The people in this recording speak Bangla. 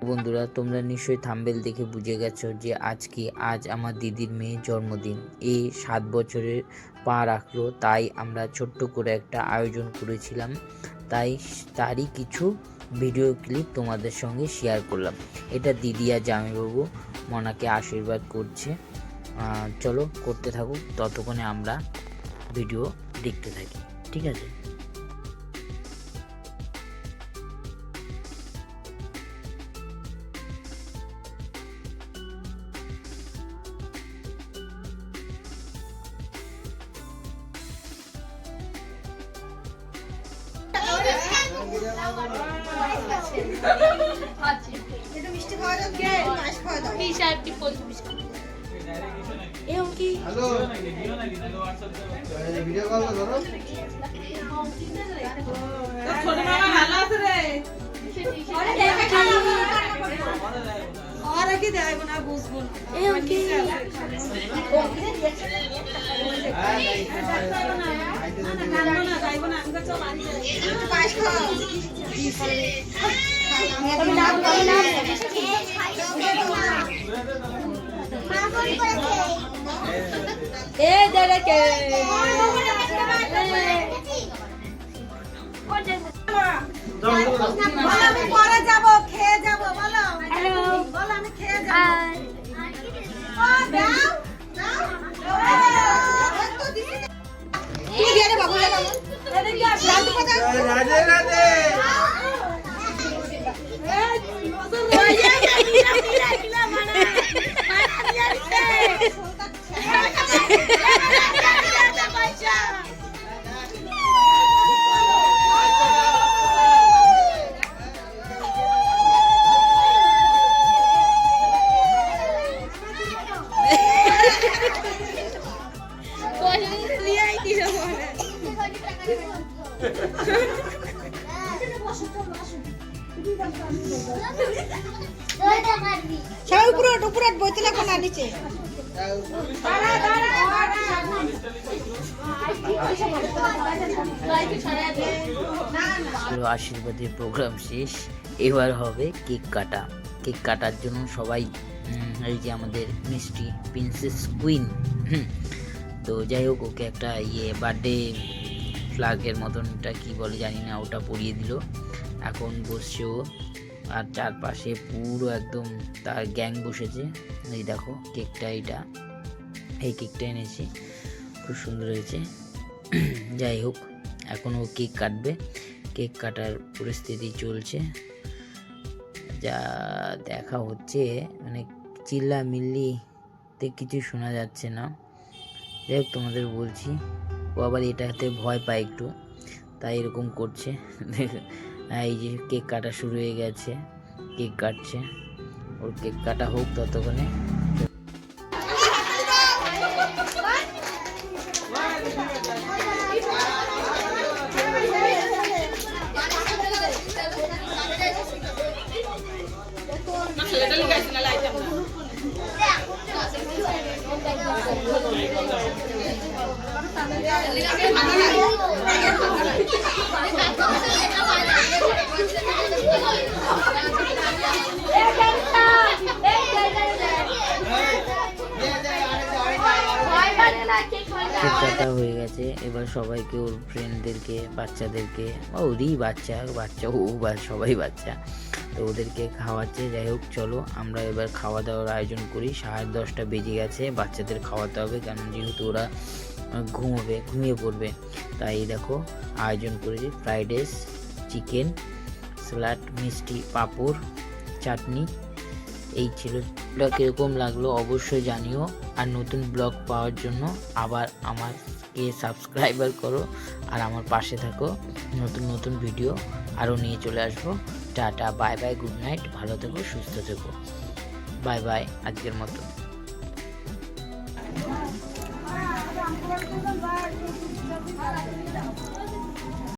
বন্ধুরা, তোমরা নিশ্চয়ই থাম্বনেল দেখে বুঝে গেছো যে আজ আমার দিদির মেয়ের জন্মদিন। এই 7 বছরের পা রাখলো, তাই আমরা ছোট্ট করে একটা আয়োজন করেছিলাম। তারই কিছু ভিডিও ক্লিপ তোমাদের সঙ্গে শেয়ার করলাম। এটা দিদি আর জামাইবাবু মনাকে আশীর্বাদ করছে। চলো করতে থাকুক, ততক্ষণে আমরা ভিডিও দেখতে থাকি, ঠিক আছে? আশীর্বাদের প্রোগ্রাম শেষ, এবার হবে কেক কাটা। কেক কাটার জন্য সবাই এই যে আমাদের মিষ্টি প্রিন্সেস কুইন, তো যাই হোক, ওকে একটা বার্থডে ফ্ল্যাগের মতনটা কি বলে জানি না, ওটা পরিয়ে দিল। এখন বসছে ও, আর চারপাশে পুরো একদম তার গ্যাং বসেছে। এই দেখো কেকটা, এই কেকটা এনেছি, খুব সুন্দর হয়েছে। যাই হোক, এখন ও কেক কাটবে, কেক কাটার পরিস্থিতি চলছে। যা দেখা হচ্ছে, মানে চিল্লামিল্লিতে কিছু শোনা যাচ্ছে না। যাই হোক, তোমাদের বলছি, ও আবার এটাতে ভয় পায় একটু, তাই এরকম করছে। এই যে কেক কাটা শুরু হয়ে গেছে, কেক কাটছে। ওর কেক কাটা হোক ততক্ষণে। কেক কাটা হয়ে গেছে, এবার সবাইকে, ওর ফ্রেন্ডদেরকে, বাচ্চাদেরকে, ওরই বাচ্চা ও সবাই বাচ্চা, তো ওদেরকে খাওয়াচ্ছে। যাই হোক, চলো আমরা এবার খাওয়া দাওয়ার আয়োজন করি। 10:30 বেজে গেছে, বাচ্চাদের খাওয়াতে হবে, কারণ যেহেতু ওরা ঘুমিয়ে পড়বে। তাই দেখো আয়োজন করেছি ফ্রাইড রাইস, চিকেন, স্যালাড, মিষ্টি, পাঁপড়, চাটনি। এই ছিল। ব্লগ কীরকম লাগলো অবশ্যই জানিও, আর নতুন ব্লগ পাওয়ার জন্য আবার আমাকে সাবস্ক্রাইবার করো, আর আমার পাশে থাকো। নতুন ভিডিও আরও নিয়ে চলে আসবো। Tata, bye bye, good night, ভালো থেকো, সুস্থ থেকো, বাই বাই আজকের মতো।